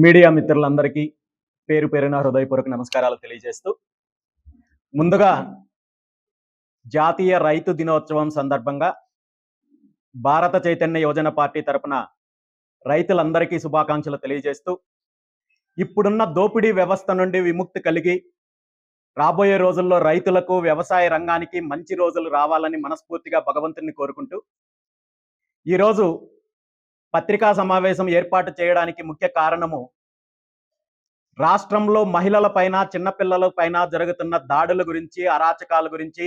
Media మిత్రులందరికీ పేరు పేరున హృదయపూర్వక నమస్కారాలు తెలియజేస్తూ ముందుగా జాతీయ రైతు దినోత్సవం సందర్భంగా భారత చైతన్య యోజన పార్టీ తరపున రైతులందరికీ శుభాకాంక్షలు తెలియజేస్తూ ఇప్పుడున్న దోపిడీ వ్యవస్థ నుండి విముక్తి కలిగి రాబోయే రోజుల్లో రైతులకు వ్యవసాయ రంగానికి మంచి రోజులు రావాలని మనస్ఫూర్తిగా భగవంతుని కోరుకుంటూ ఈరోజు పత్రికా సమావేశం ఏర్పాటు చేయడానికి ముఖ్య కారణము రాష్ట్రంలో మహిళల పైన చిన్నపిల్లల పైన జరుగుతున్న దాడుల గురించి అరాచకాల గురించి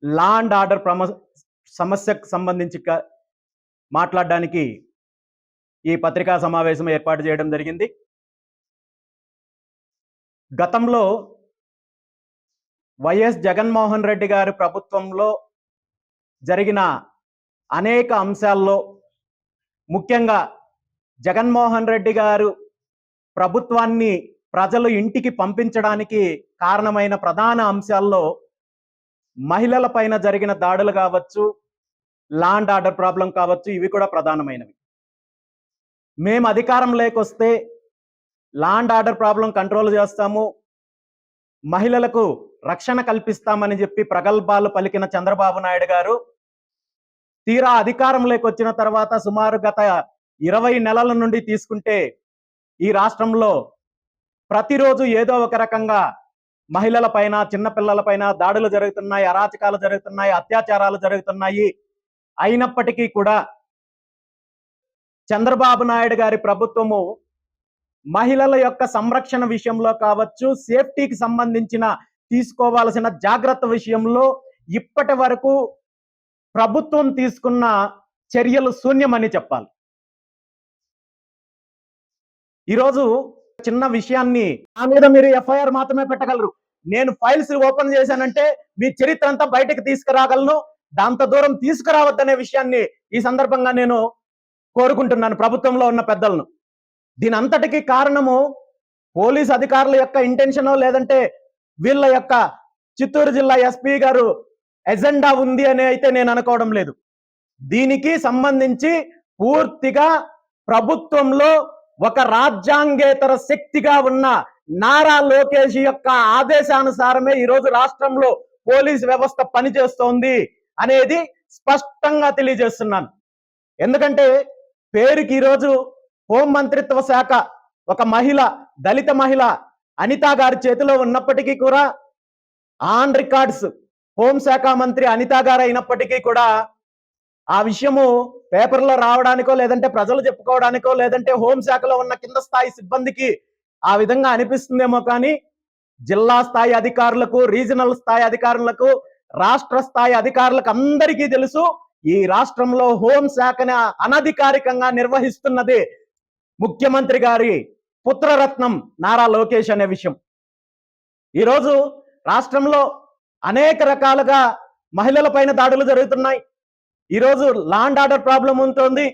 లా అండ్ ఆర్డర్ సమస్యకు సంబంధించి మాట్లాడడానికి ఈ పత్రికా సమావేశం ఏర్పాటు చేయడం జరిగింది. గతంలో వైఎస్ జగన్మోహన్ రెడ్డి గారి ప్రభుత్వంలో జరిగిన అనేక అంశాల్లో ముఖ్యంగా జగన్మోహన్ రెడ్డి గారు ప్రభుత్వాన్ని ప్రజలు ఇంటికి పంపించడానికి కారణమైన ప్రధాన అంశాల్లో మహిళల పైన జరిగిన దాడులు కావచ్చు, లా అండ్ ఆర్డర్ ప్రాబ్లం కావచ్చు, ఇవి కూడా ప్రధానమైనవి. మేము అధికారం లేకొస్తే law and order problem control చేస్తాము, మహిళలకు రక్షణ కల్పిస్తామని చెప్పి ప్రగల్భాలు పలికిన చంద్రబాబు నాయుడు గారు తీరా అధికారం లేకొచ్చిన తర్వాత సుమారు గత 20 నెలల నుండి తీసుకుంటే ఈ రాష్ట్రంలో ప్రతిరోజు ఏదో ఒక రకంగా మహిళల పైన చిన్నపిల్లల పైన దాడులు జరుగుతున్నాయి, అరాచకాలు జరుగుతున్నాయి, అత్యాచారాలు జరుగుతున్నాయి. అయినప్పటికీ కూడా చంద్రబాబు నాయుడు గారి ప్రభుత్వము మహిళల యొక్క సంరక్షణ విషయంలో కావచ్చు, సేఫ్టీకి సంబంధించిన తీసుకోవాల్సిన జాగ్రత్త విషయంలో ఇప్పటి వరకు ప్రభుత్వం తీసుకున్న చర్యలు శూన్యమని చెప్పాలి. ఈరోజు చిన్న విషయాన్ని నా మీద మీరు ఎఫ్ఐఆర్ మాత్రమే పెట్టగలరు, నేను ఫైల్స్ ఓపెన్ చేశానంటే మీ చరిత్ర అంతా బయటకు తీసుకురాగలను, దాంతో దూరం తీసుకురావద్దనే విషయాన్ని ఈ సందర్భంగా నేను కోరుకుంటున్నాను ప్రభుత్వంలో ఉన్న పెద్దలను. దీని అంతటికీ కారణము పోలీస్ అధికారుల యొక్క ఇంటెన్షనో లేదంటే వీళ్ళ యొక్క చిత్తూరు జిల్లా ఎస్పీ గారు ఎజెండా ఉంది అని అయితే నేను అనుకోవడం లేదు. దీనికి సంబంధించి పూర్తిగా ప్రభుత్వంలో ఒక రాజ్యాంగేతర శక్తిగా ఉన్న నారా లోకేష్ యొక్క ఆదేశానుసారమే ఈరోజు రాష్ట్రంలో పోలీస్ వ్యవస్థ పనిచేస్తోంది అనేది స్పష్టంగా తెలియజేస్తున్నాను. ఎందుకంటే పేరుకి ఈరోజు హోం మంత్రిత్వ శాఖ ఒక మహిళ, దళిత మహిళ అనిత గారి చేతిలో ఉన్నప్పటికీ కూడా ఆన్ రికార్డ్స్ హోంశాఖ మంత్రి అనిత గారు అయినప్పటికీ కూడా ఆ విషయము పేపర్లో రావడానికో లేదంటే ప్రజలు చెప్పుకోవడానికో లేదంటే హోంశాఖలో ఉన్న కింద స్థాయి సిబ్బందికి ఆ విధంగా అనిపిస్తుందేమో కానీ జిల్లా స్థాయి అధికారులకు, రీజనల్ స్థాయి అధికారులకు, రాష్ట్ర స్థాయి అధికారులకు అందరికీ తెలుసు ఈ రాష్ట్రంలో హోంశాఖని అనధికారికంగా నిర్వహిస్తున్నది ముఖ్యమంత్రి గారి పుత్రరత్నం నారా లోకేష్ అనే విషయం. ఈరోజు రాష్ట్రంలో అనేక రకాలుగా మహిళల పైన దాడులు జరుగుతున్నాయి. ఈరోజు లా అండ్ ఆర్డర్ ప్రాబ్లం ఉంటుంది.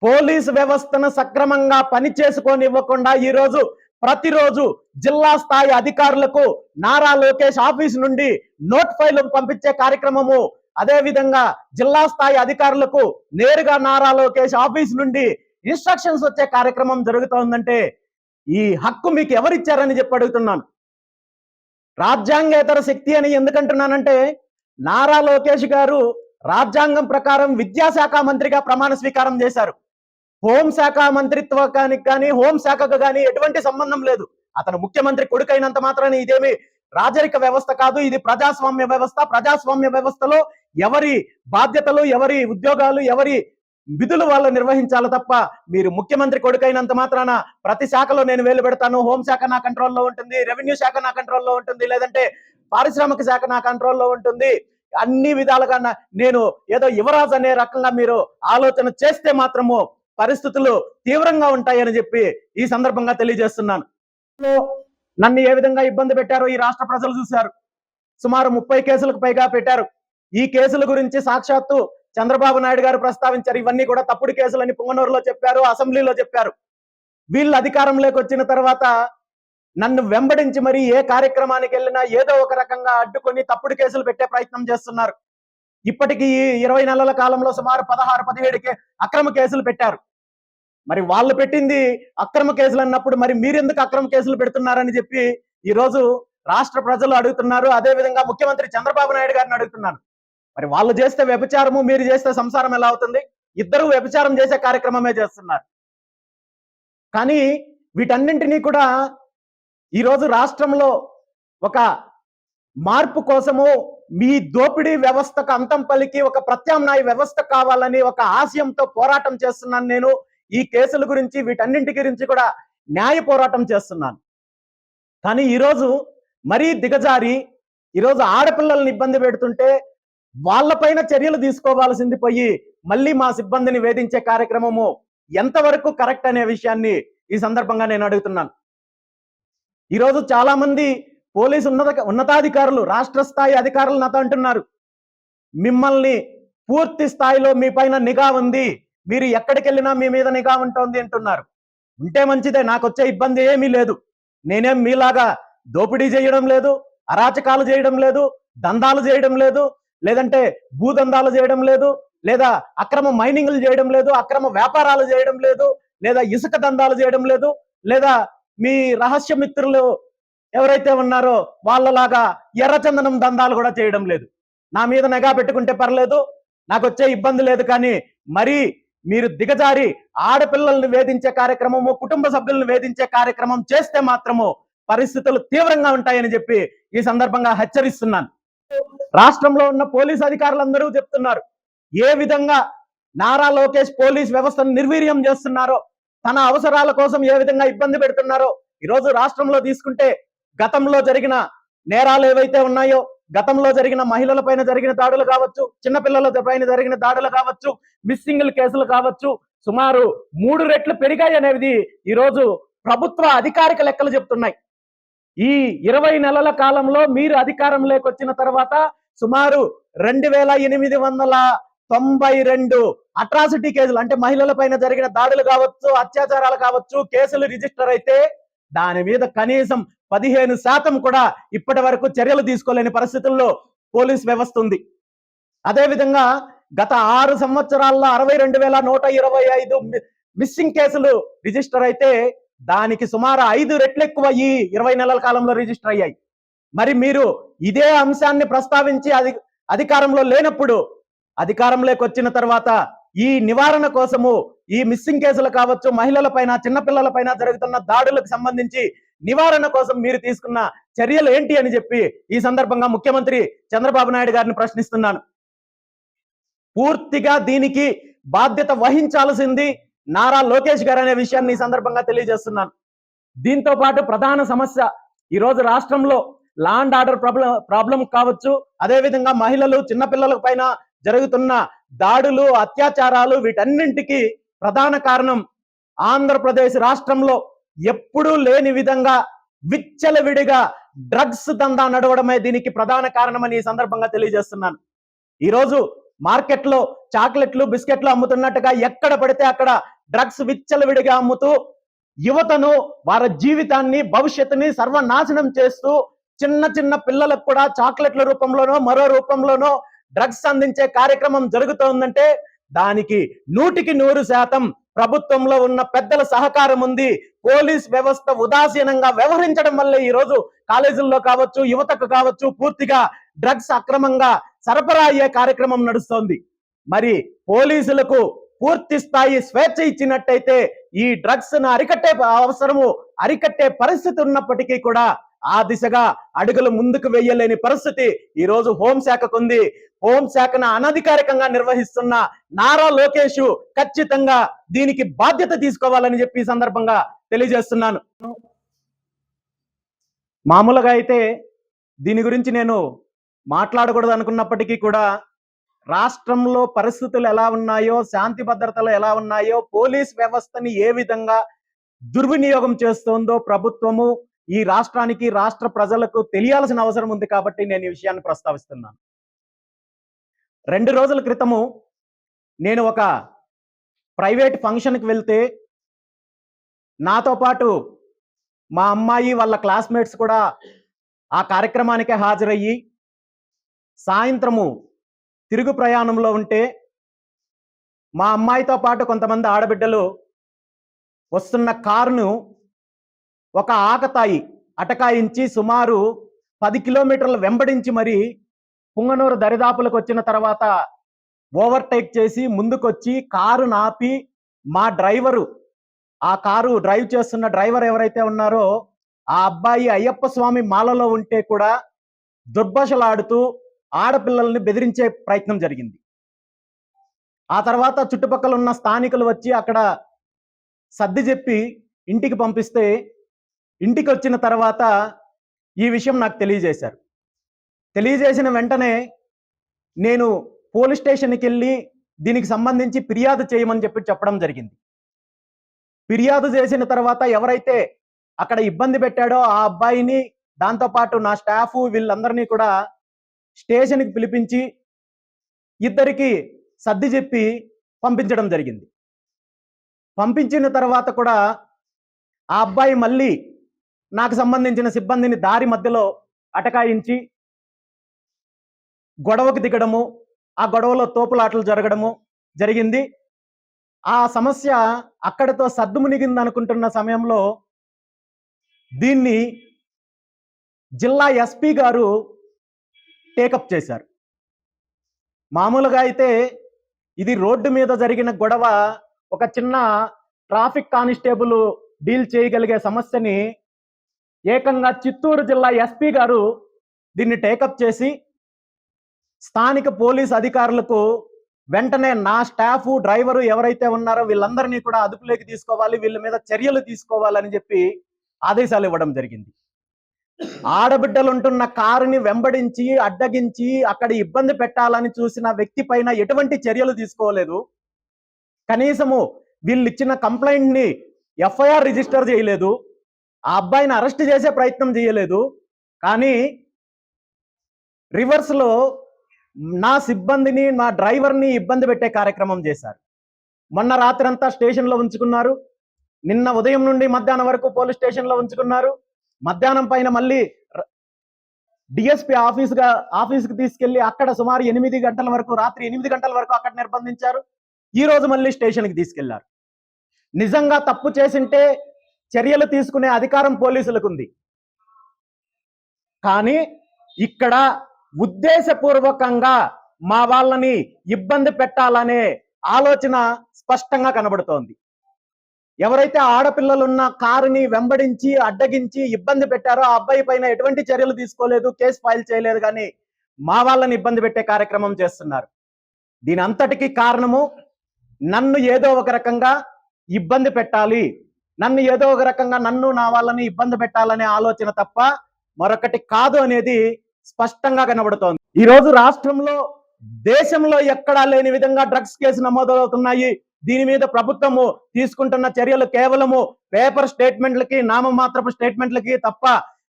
పోలీసు వ్యవస్థను సక్రమంగా పనిచేసుకోనివ్వకుండా ఈరోజు ప్రతిరోజు జిల్లా స్థాయి అధికారులకు నారా లోకేష్ ఆఫీస్ నుండి నోట్ ఫైల్ పంపించే కార్యక్రమము, అదే విధంగా జిల్లా స్థాయి అధికారులకు నేరుగా నారా లోకేష్ ఆఫీస్ నుండి ఇన్స్ట్రక్షన్స్ వచ్చే కార్యక్రమం జరుగుతోందంటే ఈ హక్కు మీకు ఎవరిచ్చారని చెప్పి అడుగుతున్నాను. రాజ్యాంగేతర శక్తి అని ఎందుకంటున్నానంటే నారా లోకేష్ గారు రాజ్యాంగం ప్రకారం విద్యాశాఖ మంత్రిగా ప్రమాణ స్వీకారం చేశారు. హోంశాఖ మంత్రిత్వానికి కానీ హోంశాఖకు కానీ ఎటువంటి సంబంధం లేదు. అతను ముఖ్యమంత్రి కొడుకైనంత మాత్రాన్ని ఇదేమి రాజరిక వ్యవస్థ కాదు, ఇది ప్రజాస్వామ్య వ్యవస్థ. ప్రజాస్వామ్య వ్యవస్థలో ఎవరి బాధ్యతలు, ఎవరి ఉద్యోగాలు, ఎవరి విధులు వాళ్ళు నిర్వహించాలి తప్ప మీరు ముఖ్యమంత్రి కొడుకైనంత మాత్రాన ప్రతి శాఖలో నేను వేలు పెడతాను, హోంశాఖ నా కంట్రోల్లో ఉంటుంది, రెవెన్యూ శాఖ నా కంట్రోల్లో ఉంటుంది, లేదంటే పారిశ్రామిక శాఖ నా కంట్రోల్లో ఉంటుంది, అన్ని విధాలుగా నేను ఏదో యువరాజు అనే రకంగా మీరు ఆలోచన చేస్తే మాత్రము పరిస్థితులు తీవ్రంగా ఉంటాయని చెప్పి ఈ సందర్భంగా తెలియజేస్తున్నాను. నన్ను ఏ విధంగా ఇబ్బంది పెట్టారో ఈ రాష్ట్ర ప్రజలు చూశారు. సుమారు 30 కేసులకు పైగా పెట్టారు. ఈ కేసుల గురించి సాక్షాత్తు చంద్రబాబు నాయుడు గారు ప్రస్తావించారు. ఇవన్నీ కూడా తప్పుడు కేసులని పొంగనూరులో చెప్పారు, అసెంబ్లీలో చెప్పారు. వీళ్ళు అధికారంలోకి వచ్చిన తర్వాత నన్ను వెంబడించి మరి ఏ కార్యక్రమానికి వెళ్ళినా ఏదో ఒక రకంగా అడ్డుకొని తప్పుడు కేసులు పెట్టే ప్రయత్నం చేస్తున్నారు. ఇప్పటికీ 20 నెలల కాలంలో సుమారు 16-17 అక్రమ కేసులు పెట్టారు. మరి వాళ్ళు పెట్టింది అక్రమ కేసులు అన్నప్పుడు మరి మీరెందుకు అక్రమ కేసులు పెడుతున్నారని చెప్పి ఈ రోజు రాష్ట్ర ప్రజలు అడుగుతున్నారు. అదే విధంగా ముఖ్యమంత్రి చంద్రబాబు నాయుడు గారిని అడుగుతున్నారు. మరి వాళ్ళు చేస్తే వ్యభిచారము, మీరు చేస్తే సంసారం ఎలా అవుతుంది? ఇద్దరు వ్యభిచారం చేసే కార్యక్రమమే చేస్తున్నారు. కానీ వీటన్నింటినీ కూడా ఈరోజు రాష్ట్రంలో ఒక మార్పు కోసము మీ దోపిడీ వ్యవస్థకు అంతం పలికి ఒక ప్రత్యామ్నాయ వ్యవస్థ కావాలని ఒక ఆశయంతో పోరాటం చేస్తున్నాను. నేను ఈ కేసుల గురించి వీటన్నింటి గురించి కూడా న్యాయ పోరాటం చేస్తున్నాను. కానీ ఈరోజు మరీ దిగజారి ఈరోజు ఆడపిల్లల్ని ఇబ్బంది పెడుతుంటే వాళ్ళపైన చర్యలు తీసుకోవాల్సింది పోయి మళ్ళీ మా సిబ్బందిని వేధించే కార్యక్రమము ఎంతవరకు కరెక్ట్ అనే విషయాన్ని ఈ సందర్భంగా నేను అడుగుతున్నాను. ఈరోజు చాలా మంది పోలీసు ఉన్నతాధికారులు, రాష్ట్ర స్థాయి అధికారులు నాతో అంటున్నారు, మిమ్మల్ని పూర్తి స్థాయిలో మీ పైన నిఘా ఉంది, మీరు ఎక్కడికి వెళ్ళినా మీ మీద నిఘా ఉంటుంది అంటున్నారు. ఉంటే మంచిదే, నాకు వచ్చే ఇబ్బంది ఏమీ లేదు. నేనేం మీలాగా దోపిడీ చేయడం లేదు, అరాచకాలు చేయడం లేదు, దందాలు చేయడం లేదు, లేదంటే భూదందాలు చేయడం లేదు, లేదా అక్రమ మైనింగ్లు చేయడం లేదు, అక్రమ వ్యాపారాలు చేయడం లేదు, లేదా ఇసుక దందాలు చేయడం లేదు, లేదా మీ రహస్య మిత్రులు ఎవరైతే ఉన్నారో వాళ్ళలాగా ఎర్రచందనం దందాలు కూడా చేయడం లేదు. నా మీద నిఘా పెట్టుకుంటే పర్లేదు, నాకు వచ్చే ఇబ్బంది లేదు. కానీ మరి మీరు దిగజారి ఆడపిల్లల్ని వేధించే కార్యక్రమము, కుటుంబ సభ్యులను వేధించే కార్యక్రమం చేస్తే మాత్రము పరిస్థితులు తీవ్రంగా ఉంటాయని చెప్పి ఈ సందర్భంగా హెచ్చరిస్తున్నాను. రాష్ట్రంలో ఉన్న పోలీస్ అధికారులందరూ చెప్తున్నారు, ఏ విధంగా నారా లోకేష్ పోలీస్ వ్యవస్థను నిర్వీర్యం చేస్తున్నారో, తన అవసరాల కోసం ఏ విధంగా ఇబ్బంది పెడుతున్నారో. ఈరోజు రాష్ట్రంలో తీసుకుంటే గతంలో జరిగిన నేరాలు ఏవైతే ఉన్నాయో, గతంలో జరిగిన మహిళల పైన జరిగిన దాడులు కావచ్చు, చిన్నపిల్లల పైన జరిగిన దాడులు కావచ్చు, మిస్సింగ్ కేసులు కావచ్చు, సుమారు 3 రెట్లు పెరిగాయి అనేది ఈరోజు ప్రభుత్వ అధికారిక లెక్కలు చెప్తున్నాయి. ఈ 20 నెలల కాలంలో మీరు అధికారంలోకి వచ్చిన తర్వాత సుమారు 2892 అట్రాసిటీ కేసులు, అంటే మహిళల పైన జరిగిన దాడులు కావచ్చు, అత్యాచారాలు కావచ్చు, కేసులు రిజిస్టర్ అయితే దాని మీద కనీసం 15% కూడా ఇప్పటి వరకు చర్యలు తీసుకోలేని పరిస్థితుల్లో పోలీస్ వ్యవస్థ ఉంది. అదేవిధంగా గత 6 సంవత్సరాల్లో 62,125 మిస్సింగ్ కేసులు రిజిస్టర్ అయితే దానికి సుమారు 5 రెట్లు ఎక్కువ ఈ 20 నెలల కాలంలో రిజిస్టర్ అయ్యాయి. మరి మీరు ఇదే అంశాన్ని ప్రస్తావించి అధికారంలో లేనప్పుడు అధికారంలోకి వచ్చిన తర్వాత ఈ నివారణ కోసము ఈ మిస్సింగ్ కేసులు కావచ్చు, మహిళల పైన, చిన్నపిల్లల పైన జరుగుతున్న దాడులకు సంబంధించి నివారణ కోసం మీరు తీసుకున్న చర్యలు ఏంటి అని చెప్పి ఈ సందర్భంగా ముఖ్యమంత్రి చంద్రబాబు నాయుడు గారిని ప్రశ్నిస్తున్నాను. పూర్తిగా దీనికి బాధ్యత వహించాల్సింది నారా లోకేష్ గారు అనే విషయాన్ని ఈ సందర్భంగా తెలియజేస్తున్నాను. దీంతో పాటు ప్రధాన సమస్య ఈరోజు రాష్ట్రంలో లా అండ్ ఆర్డర్ ప్రాబ్లం కావచ్చు, అదేవిధంగా మహిళలు, చిన్నపిల్లల పైన జరుగుతున్న దాడులు, అత్యాచారాలు, వీటన్నింటికి ప్రధాన కారణం ఆంధ్రప్రదేశ్ రాష్ట్రంలో ఎప్పుడూ లేని విధంగా విచ్చలవిడిగా డ్రగ్స్ దందా నడవడమే దీనికి ప్రధాన కారణమని ఈ సందర్భంగా తెలియజేస్తున్నాను. ఈరోజు మార్కెట్లో చాక్లెట్లు, బిస్కెట్లు అమ్ముతున్నట్టుగా ఎక్కడ పడితే అక్కడ డ్రగ్స్ విచ్చలవిడిగా అమ్ముతూ యువతను, వారి జీవితాన్ని, భవిష్యత్తుని సర్వనాశనం చేస్తూ చిన్న చిన్న పిల్లలకు కూడా చాక్లెట్ల రూపంలోనో మరో రూపంలోనో డ్రగ్స్ అందించే కార్యక్రమం జరుగుతోందంటే దానికి 100% ప్రభుత్వంలో ఉన్న పెద్దల సహకారం ఉంది. పోలీస్ వ్యవస్థ ఉదాసీనంగా వ్యవహరించడం వల్లే ఈరోజు కాలేజీల్లో కావచ్చు, యువతకు కావచ్చు, పూర్తిగా డ్రగ్స్ అక్రమంగా సరఫరా అయ్యే కార్యక్రమం నడుస్తోంది. మరి పోలీసులకు పూర్తి స్థాయి స్వేచ్ఛ ఇచ్చినట్టయితే ఈ డ్రగ్స్ ను అరికట్టే పరిస్థితి ఉన్నప్పటికీ కూడా ఆ దిశగా అడుగులు ముందుకు వేయలేని పరిస్థితి ఈ రోజు హోంశాఖకు ఉంది. హోంశాఖను అనధికారికంగా నిర్వహిస్తున్న నారా లోకేష్ ఖచ్చితంగా దీనికి బాధ్యత తీసుకోవాలని చెప్పి ఈ సందర్భంగా తెలియజేస్తున్నాను. మామూలుగా అయితే దీని గురించి నేను మాట్లాడకూడదు అనుకున్నప్పటికీ కూడా రాష్ట్రంలో పరిస్థితులు ఎలా ఉన్నాయో, శాంతి భద్రతలు ఎలా ఉన్నాయో, పోలీస్ వ్యవస్థని ఏ విధంగా దుర్వినియోగం చేస్తోందో ప్రభుత్వము ఈ రాష్ట్రానికి, రాష్ట్ర ప్రజలకు తెలియాల్సిన అవసరం ఉంది కాబట్టి నేను ఈ విషయాన్ని ప్రస్తావిస్తున్నాను. 2 రోజుల క్రితము నేను ఒక ప్రైవేట్ ఫంక్షన్కి వెళ్తే నాతో పాటు మా అమ్మాయి వాళ్ళ క్లాస్మేట్స్ కూడా ఆ కార్యక్రమానికి హాజరయ్యి సాయంత్రము తిరుగు ప్రయాణంలో ఉంటే మా అమ్మాయితో పాటు కొంతమంది ఆడబిడ్డలు వస్తున్న కారును ఒక ఆకతాయి అటకాయించి సుమారు 10 కిలోమీటర్లు వెంబడించి మరి పుంగనూరు దరిదాపులకు వచ్చిన తర్వాత ఓవర్టేక్ చేసి ముందుకొచ్చి కారు నాపి మా డ్రైవరు, ఆ కారు డ్రైవ్ చేస్తున్న డ్రైవర్ ఎవరైతే ఉన్నారో ఆ అబ్బాయి అయ్యప్ప స్వామి మాలలో ఉంటే కూడా దుర్భాషలాడుతూ ఆడపిల్లల్ని బెదిరించే ప్రయత్నం జరిగింది. ఆ తర్వాత చుట్టుపక్కల ఉన్న స్థానికులు వచ్చి అక్కడ సర్ది చెప్పి ఇంటికి పంపిస్తే, ఇంటికి వచ్చిన తర్వాత ఈ విషయం నాకు తెలియజేశారు. తెలియజేసిన వెంటనే నేను పోలీస్ స్టేషన్కి వెళ్ళి దీనికి సంబంధించి ఫిర్యాదు చేయమని చెప్పడం జరిగింది. ఫిర్యాదు చేసిన తర్వాత ఎవరైతే అక్కడ ఇబ్బంది పెట్టాడో ఆ అబ్బాయిని, దాంతోపాటు నా స్టాఫ్ వీళ్ళందరినీ కూడా స్టేషన్కి పిలిపించి ఇద్దరికి సర్ది చెప్పి పంపించడం జరిగింది. పంపించిన తర్వాత కూడా ఆ అబ్బాయి మళ్ళీ నాకు సంబంధించిన సిబ్బందిని దారి మధ్యలో అటకాయించి గొడవకు దిగడము, ఆ గొడవలో తోపులాటలు జరగడము జరిగింది. ఆ సమస్య అక్కడితో సద్దుమునిగింది అనుకుంటున్న సమయంలో దీన్ని జిల్లా ఎస్పీ గారు టేకప్ చేశారు. మామూలుగా అయితే ఇది రోడ్డు మీద జరిగిన గొడవ, ఒక చిన్న ట్రాఫిక్ కానిస్టేబుల్ డీల్ చేయగలిగే సమస్యని ఏకంగా చిత్తూరు జిల్లా ఎస్పీ గారు దీన్ని టేకప్ చేసి స్థానిక పోలీస్ అధికారులకు వెంటనే నా స్టాఫ్, డ్రైవరు ఎవరైతే ఉన్నారో వీళ్ళందరినీ కూడా అదుపులోకి తీసుకోవాలి, వీళ్ళ మీద చర్యలు తీసుకోవాలని చెప్పి ఆదేశాలు ఇవ్వడం జరిగింది. ఆడబిడ్డలుంటున్న కారుని వెంబడించి అడ్డగించి అక్కడ ఇబ్బంది పెట్టాలని చూసిన వ్యక్తి పైన ఎటువంటి చర్యలు తీసుకోలేదు. కనీసము వీళ్ళు ఇచ్చిన కంప్లైంట్ ని ఎఫ్ఐఆర్ రిజిస్టర్ చేయలేదు. ఆ అబ్బాయిని అరెస్ట్ చేసే ప్రయత్నం చేయలేదు. కానీ రివర్స్ లో నా సిబ్బందిని, నా డ్రైవర్ని ఇబ్బంది పెట్టే కార్యక్రమం చేశారు. మొన్న రాత్రి అంతా స్టేషన్లో ఉంచుకున్నారు. నిన్న ఉదయం నుండి మధ్యాహ్నం వరకు పోలీస్ స్టేషన్లో ఉంచుకున్నారు. మధ్యాహ్నం పైన మళ్ళీ డిఎస్పీ ఆఫీస్కి తీసుకెళ్లి అక్కడ సుమారు 8 గంటల వరకు, రాత్రి 8 గంటల వరకు అక్కడ నిర్బంధించారు. ఈ రోజు మళ్ళీ స్టేషన్కి తీసుకెళ్లారు. నిజంగా తప్పు చేసింటే చర్యలు తీసుకునే అధికారం పోలీసులకు ఉంది. కానీ ఇక్కడ ఉద్దేశపూర్వకంగా మా వాళ్ళని ఇబ్బంది పెట్టాలనే ఆలోచన స్పష్టంగా కనబడుతోంది. ఎవరైతే ఆడపిల్లలున్న కారుని వెంబడించి అడ్డగించి ఇబ్బంది పెట్టారో ఆ అబ్బాయి పైన ఎటువంటి చర్యలు తీసుకోలేదు, కేసు ఫైల్ చేయలేదు. కానీ మా వాళ్ళని ఇబ్బంది పెట్టే కార్యక్రమం చేస్తున్నారు. దీని అంతటికీ కారణము నన్ను ఏదో ఒక రకంగా ఇబ్బంది పెట్టాలి, నన్ను ఏదో ఒక రకంగా నన్ను నా వాళ్ళని ఇబ్బంది పెట్టాలనే ఆలోచన తప్ప మరొకటి కాదు అనేది స్పష్టంగా కనబడుతోంది. ఈ రోజు రాష్ట్రంలో, దేశంలో ఎక్కడా లేని విధంగా డ్రగ్స్ కేసు నమోదవుతున్నాయి. దీని మీద ప్రభుత్వము తీసుకుంటున్న చర్యలు కేవలము పేపర్ స్టేట్మెంట్లకి, నామమాత్రపు స్టేట్మెంట్లకి తప్ప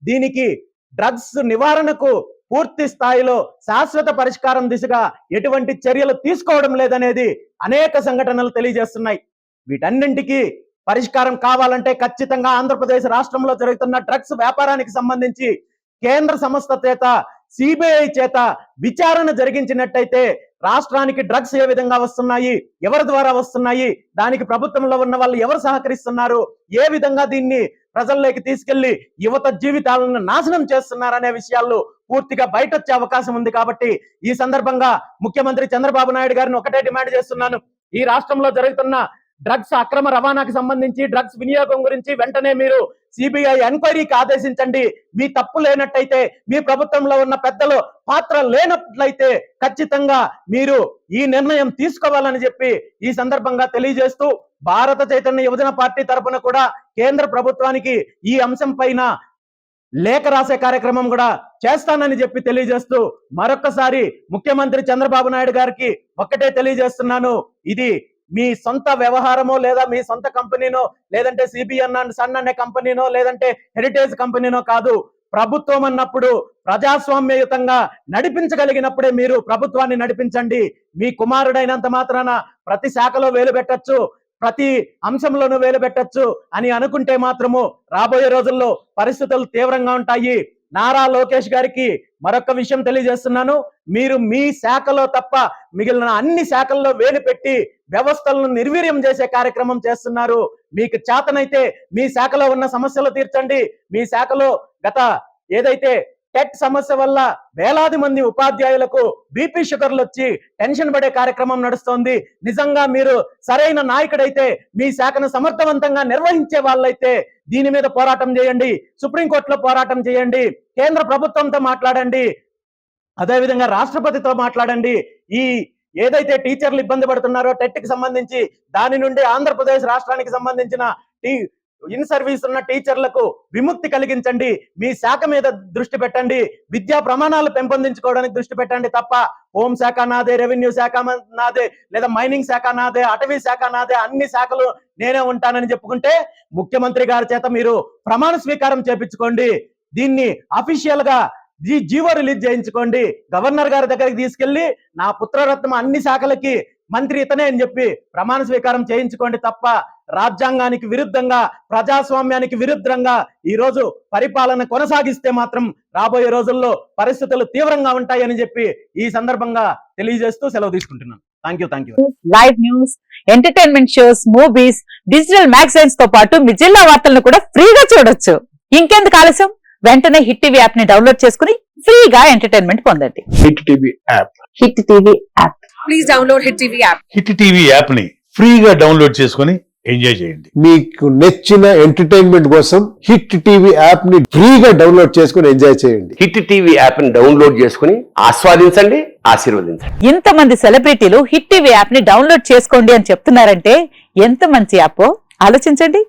దీనికి డ్రగ్స్ నివారణకు పూర్తి స్థాయిలో శాశ్వత పరిష్కారం దిశగా ఎటువంటి చర్యలు తీసుకోవడం లేదనేది అనేక సంఘటనలు తెలియజేస్తున్నాయి. వీటన్నింటికి పరిష్కారం కావాలంటే ఖచ్చితంగా ఆంధ్రప్రదేశ్ రాష్ట్రంలో జరుగుతున్న డ్రగ్స్ వ్యాపారానికి సంబంధించి కేంద్ర సంస్థ చేత, సిబిఐ చేత విచారణ జరిగించినట్టయితే రాష్ట్రానికి డ్రగ్స్ ఏ విధంగా వస్తున్నాయి, ఎవరి ద్వారా వస్తున్నాయి, దానికి ప్రభుత్వంలో ఉన్న వాళ్ళు ఎవరు సహకరిస్తున్నారు, ఏ విధంగా దీన్ని ప్రజల్లోకి తీసుకెళ్లి యువత జీవితాలను నాశనం చేస్తున్నారనే విషయాలు పూర్తిగా బయటొచ్చే అవకాశం ఉంది. కాబట్టి ఈ సందర్భంగా ముఖ్యమంత్రి చంద్రబాబు నాయుడు గారిని ఒకటే డిమాండ్ చేస్తున్నాను. ఈ రాష్ట్రంలో జరుగుతున్న డ్రగ్స్ అక్రమ రవాణాకు సంబంధించి, డ్రగ్స్ వినియోగం గురించి వెంటనే మీరు సిబిఐ ఎంక్వైరీకి ఆదేశించండి. మీ తప్పు లేనట్టయితే, మీ ప్రభుత్వంలో ఉన్న పెద్దలు పాత్ర లేనట్లయితే ఖచ్చితంగా మీరు ఈ నిర్ణయం తీసుకోవాలని చెప్పి ఈ సందర్భంగా తెలియజేస్తూ, భారత చైతన్య యువజన పార్టీ తరఫున కూడా కేంద్ర ప్రభుత్వానికి ఈ అంశం పైన లేఖ రాసే కార్యక్రమం కూడా చేస్తానని చెప్పి తెలియజేస్తూ, మరొక్కసారి ముఖ్యమంత్రి చంద్రబాబు నాయుడు గారికి ఒక్కటే తెలియజేస్తున్నాను, ఇది మీ సొంత వ్యవహారమో, లేదా మీ సొంత కంపెనీనో, లేదంటే సిబిఎన్ అండ్ సన్ అనే కంపెనీనో, లేదంటే హెరిటేజ్ కంపెనీనో కాదు. ప్రభుత్వం అన్నప్పుడు ప్రజాస్వామ్యయుతంగా నడిపించగలిగినప్పుడే మీరు ప్రభుత్వాన్ని నడిపించండి. మీ కుమారుడైనంత మాత్రాన ప్రతి శాఖలో వేలు పెట్టచ్చు, ప్రతి అంశంలోనూ వేలు పెట్టచ్చు అని అనుకుంటే మాత్రము రాబోయే రోజుల్లో పరిస్థితులు తీవ్రంగా ఉంటాయి. నారా లోకేష్ గారికి మరొక విషయం తెలియజేస్తున్నాను. మీరు మీ శాఖలో తప్ప మిగిలిన అన్ని శాఖల్లో వేలు పెట్టి వ్యవస్థలను నిర్వీర్యం చేసే కార్యక్రమం చేస్తున్నారు. మీకు చేతనైతే మీ శాఖలో ఉన్న సమస్యలు తీర్చండి. మీ శాఖలో గత ఏదైతే టెట్ సమస్య వల్ల వేలాది మంది ఉపాధ్యాయులకు బీపీ షుగర్లు వచ్చి టెన్షన్ పడే కార్యక్రమం నడుస్తోంది. నిజంగా మీరు సరైన నాయకుడైతే, మీ శాఖను సమర్థవంతంగా నిర్వహించే వాళ్ళైతే దీని మీద పోరాటం చేయండి, సుప్రీంకోర్టులో పోరాటం చేయండి, కేంద్ర ప్రభుత్వంతో మాట్లాడండి, అదేవిధంగా రాష్ట్రపతితో మాట్లాడండి. ఈ ఏదైతే టీచర్లు ఇబ్బంది పడుతున్నారో టెట్కి సంబంధించి దాని నుండి ఆంధ్రప్రదేశ్ రాష్ట్రానికి సంబంధించిన ఇన్ సర్వీస్ ఉన్న టీచర్లకు విముక్తి కలిగించండి. మీ శాఖ మీద దృష్టి పెట్టండి, విద్యా ప్రమాణాలు పెంపొందించుకోవడానికి దృష్టి పెట్టండి తప్ప హోంశాఖ నాదే, రెవెన్యూ శాఖ నాదే, లేదా మైనింగ్ శాఖ నాదే, అటవీ శాఖ నాదే, అన్ని శాఖలు నేనే ఉంటానని చెప్పుకుంటే ముఖ్యమంత్రి గారి చేత మీరు ప్రమాణ స్వీకారం చేపించుకోండి. దీన్ని అఫీషియల్ గా జీవో రిలీజ్ చేయించుకోండి. గవర్నర్ గారి దగ్గరికి తీసుకెళ్లి నా పుత్రరత్నం అన్ని శాఖలకి మంత్రి ఇతనే అని చెప్పి ప్రమాణ స్వీకారం చేయించుకోండి తప్ప రాజ్యాంగానికి విరుద్ధంగా, ప్రజాస్వామ్యానికి విరుద్ధంగా ఈ రోజు పరిపాలన కొనసాగిస్తే మాత్రం రాబోయే రోజుల్లో పరిస్థితులు తీవ్రంగా ఉంటాయని చెప్పి ఈ సందర్భంగా తెలియజేస్తూ సెలవు తీసుకుంటున్నాను. Thank you. Live news, entertainment shows, movies, digital magazines తో పాటు మీ జిల్లా వార్తలను కూడా ఫ్రీగా చూడొచ్చు. ఇంకెందుకు ఆలస్యం, వెంటనే హిట్ టీవీ యాప్ ని డౌన్లోడ్ చేసుకుని ఫ్రీగా ఎంటర్టైన్మెంట్ పొందండి. Hit TV app. Hit TV app. Please download hit TV app. Hit TV app ని ఫ్రీగా డౌన్లోడ్ చేసుకుని ఎంజాయ్ చేయండి. మీకు నచ్చిన ఎంటర్టైన్మెంట్ కోసం హిట్ టీవీ యాప్ ని ఫ్రీగా డౌన్లోడ్ చేసుకుని ఎంజాయ్ చేయండి. హిట్ టీవీ యాప్ ని డౌన్లోడ్ చేసుకుని ఆస్వాదించండి, ఆశీర్వదించండి. ఇంతమంది సెలబ్రిటీలు హిట్ టీవీ యాప్ ని డౌన్లోడ్ చేసుకోండి అని చెప్తున్నారంటే ఎంత మంచి యాప్ ఆలోచించండి.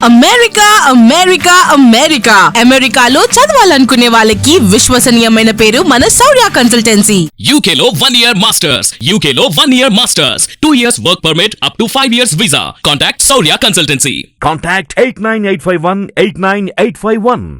అమెరికా అమెరికా అమెరికా అమెరికాలో చదవాలనుకునే వాళ్ళకి విశ్వసనీయమైన పేరు మన శౌర్య కన్సల్టెన్సీ. UK లో 1 year masters, UK లో 1 year masters, 2 years work permit up to 5 years visa. Contact Saurya Consultancy. Contact 89851 89851.